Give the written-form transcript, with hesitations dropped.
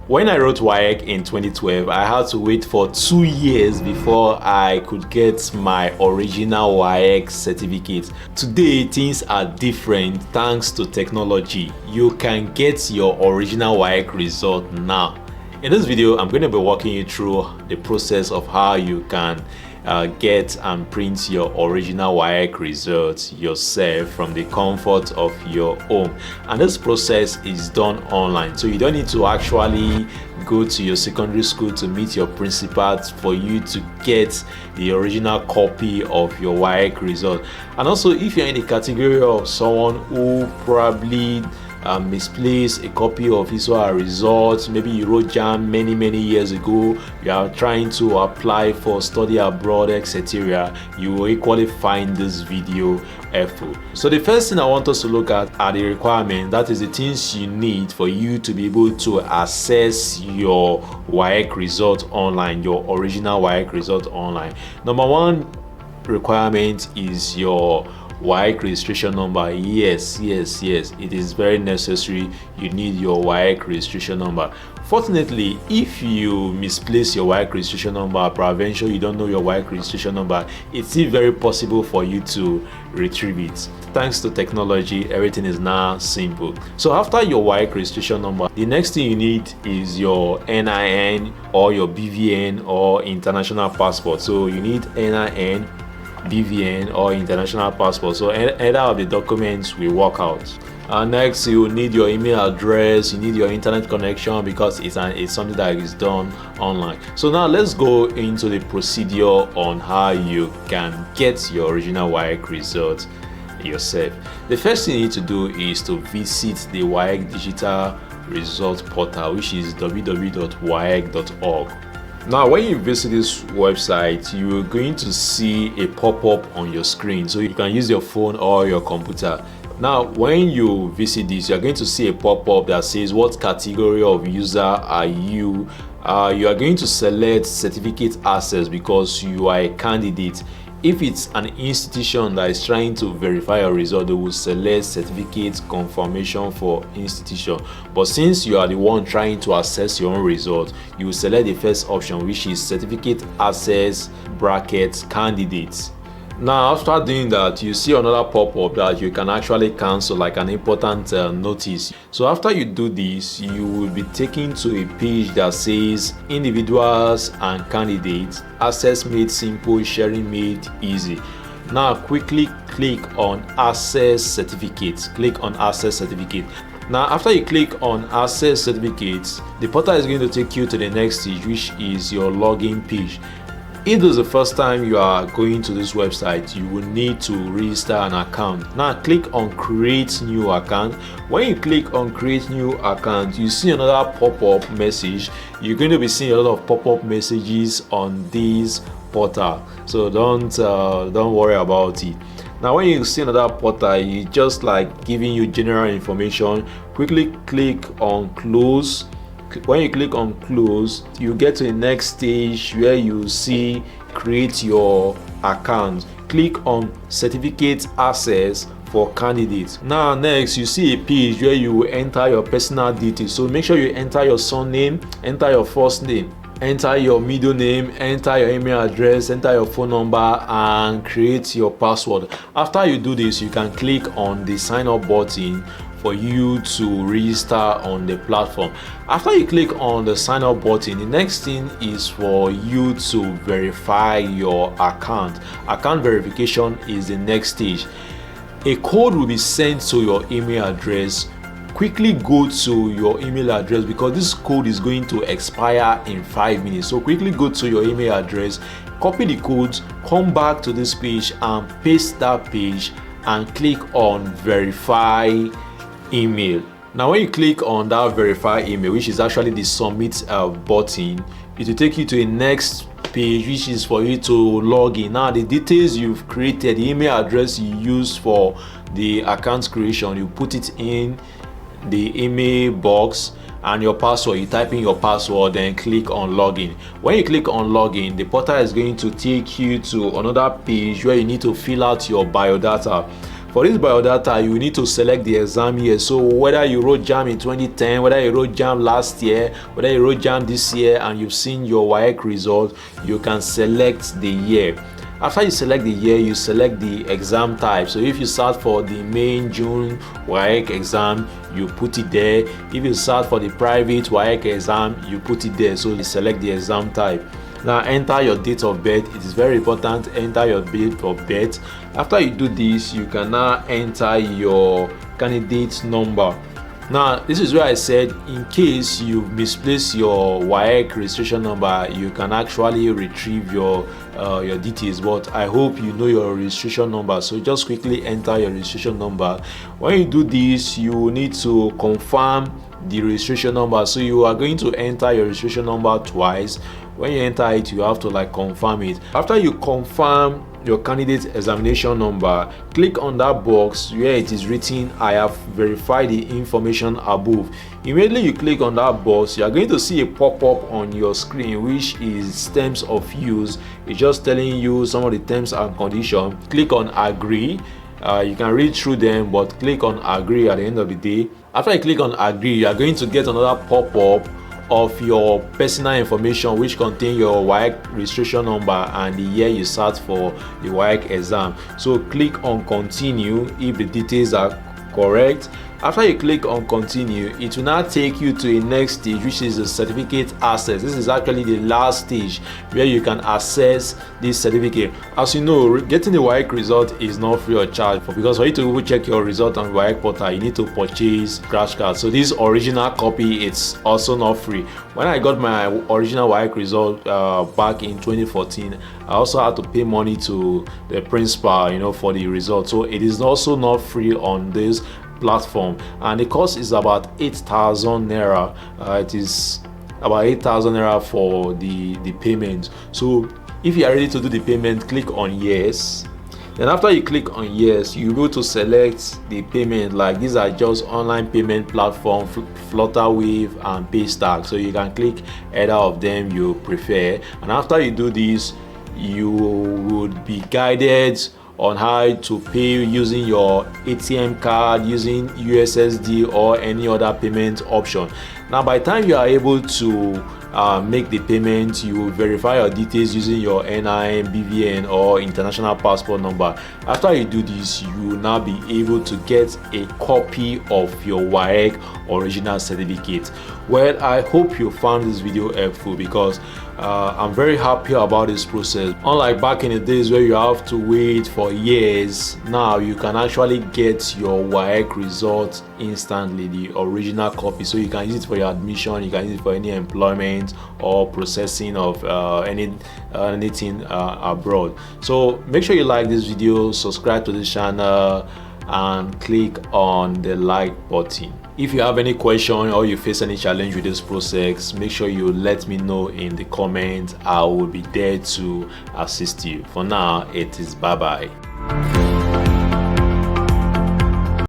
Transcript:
When I wrote WAEC in 2012, I had to wait for 2 years before I could get my original WAEC certificate. Today, things are different thanks to technology. You can get your original WAEC result now. In this video, I'm going to be walking you through the process of how you can get and print your original WAEC results yourself from the comfort of your home. And this process is done online, so you don't need to actually go to your secondary school to meet your principal for you to get the original copy of your WAEC result. And also, if you're in the category of someone who probably misplaced a copy of his or her results, maybe you wrote JAM many years ago, you are trying to apply for study abroad, etc., you will equally find this video helpful. So the first thing I want us to look at are the requirements, that is the things you need for you to be able to access your WAEC result online, your original WAEC result online. Number one requirement is your WAEC registration number. Yes, it is very necessary. You need your WAEC registration number. Fortunately, if you misplace your WAEC registration number, peradventure you don't know your WAEC registration number, it's still very possible for you to retrieve it. Thanks to technology, everything is now simple. So after your WAEC registration number, the next thing you need is your NIN or your BVN or international passport. So you need NIN, BVN or international passport. So either of the documents will work out. Next, you need your email address, you need your internet connection, because it's something that is done online. So now let's go into the procedure on how you can get your original WAEC results yourself. The first thing you need to do is to visit the WAEC digital results portal, which is www.waec.org. Now, when you visit this website, you are going to see a pop-up on your screen, so you can use your phone or your computer. Now, when you visit this, you are going to see a pop-up that says what category of user are you. You are going to select certificate access because you are a candidate. If it's an institution that is trying to verify your result, they will select certificate confirmation for institution. But since you are the one trying to access your own result, you will select the first option, which is certificate access bracket candidates. Now, after doing that, you see another pop-up that you can actually cancel, like an important notice. So after you do this, you will be taken to a page that says individuals and candidates, access made simple, sharing made easy. Now quickly click on access certificates. Click on access certificate. Now, after you click on access certificates, the portal is going to take you to the next stage, which is your login page. If this is the first time you are going to this website, you will need to register an account. Now click on create new account. When you click on create new account, you see another pop-up message. You're going to be seeing a lot of pop-up messages on this portal, so don't worry about it. Now when you see another portal, you just like giving you general information. Quickly click on close. When you click on close, you get to the next stage where you see create your account. Click on certificate access for candidates. Now next, you see a page where you will enter your personal details. So make sure you enter your surname, enter your first name, enter your middle name, enter your email address, enter your phone number, and create your password. After you do this, you can click on the sign up button for you to register on the platform. After you click on the sign up button, the next thing is for you to verify your account. Account verification is the next stage. A code will be sent to your email address. Quickly go to your email address because this code is going to expire in 5 minutes. So quickly go to your email address, copy the code, come back to this page and paste that page and click on verify email. Now when you click on that verify email, which is actually the submit button, it will take you to a next page, which is for you to log in. Now the details you've created, the email address you use for the account creation, you put it in the email box, and your password, you type in your password, then click on login. When you click on login, the portal is going to take you to another page where you need to fill out your biodata. For this biodata, you need to select the exam year. So whether you wrote JAM in 2010, whether you wrote JAM last year, whether you wrote JAM this year, and you've seen your WAEC result, you can select the year. After you select the year, you select the exam type. So if you start for the main June WAEC exam, you put it there. If you start for the private WAEC exam, you put it there. So you select the exam type. Now enter your date of birth. It is very important. Enter your date of birth. After you do this, you can now enter your candidate number. Now this is where I said in case you misplace your WAEC registration number, you can actually retrieve your details, but I hope you know your registration number. So just quickly enter your registration number. When you do this, you need to confirm the registration number. So you are going to enter your registration number twice. When you enter it, you have to confirm it. After you confirm your candidate examination number, click on that box where it is written "I have verified the information above." Immediately you click on that box, you are going to see a pop-up on your screen which is terms of use. It's just telling you some of the terms and conditions. Click on agree. You can read through them, but click on agree at the end of the day. After you click on agree, you are going to get another pop-up of your personal information which contain your WAEC registration number and the year you sat for the WAEC exam. So click on continue if the details are correct. After you click on continue, it will now take you to a next stage, which is the certificate access. This is actually the last stage where you can access this certificate. As you know, getting the WAEC result is not free of charge, because for you to check your result on WAEC portal, you need to purchase scratch card. So this original copy, it's also not free. When I got my original WAEC result back in 2014, I also had to pay money to the principal, for the result. So it is also not free on this platform, and the cost is about 8,000 naira. It is about 8,000 naira for the payment. So if you are ready to do the payment, click on yes. Then after you click on yes, you go to select the payment. These are just online payment platform, Flutterwave and Paystack. So you can click either of them you prefer, and after you do this, you would be guided on how to pay using your ATM card, using USSD or any other payment option. Now by the time you are able to make the payment, you will verify your details using your NIN, BVN or international passport number. After you do this, you will now be able to get a copy of your WAEC original certificate. Well, I hope you found this video helpful, because I'm very happy about this process. Unlike back in the days where you have to wait for years, now you can actually get your WAEC results instantly, the original copy. So you can use it for your admission, you can use it for any employment or processing of anything abroad. So make sure you like this video, subscribe to this channel, and click on the like button. If you have any question or you face any challenge with this process, make sure you let me know in the comments. I will be there to assist you. For now, it is bye bye.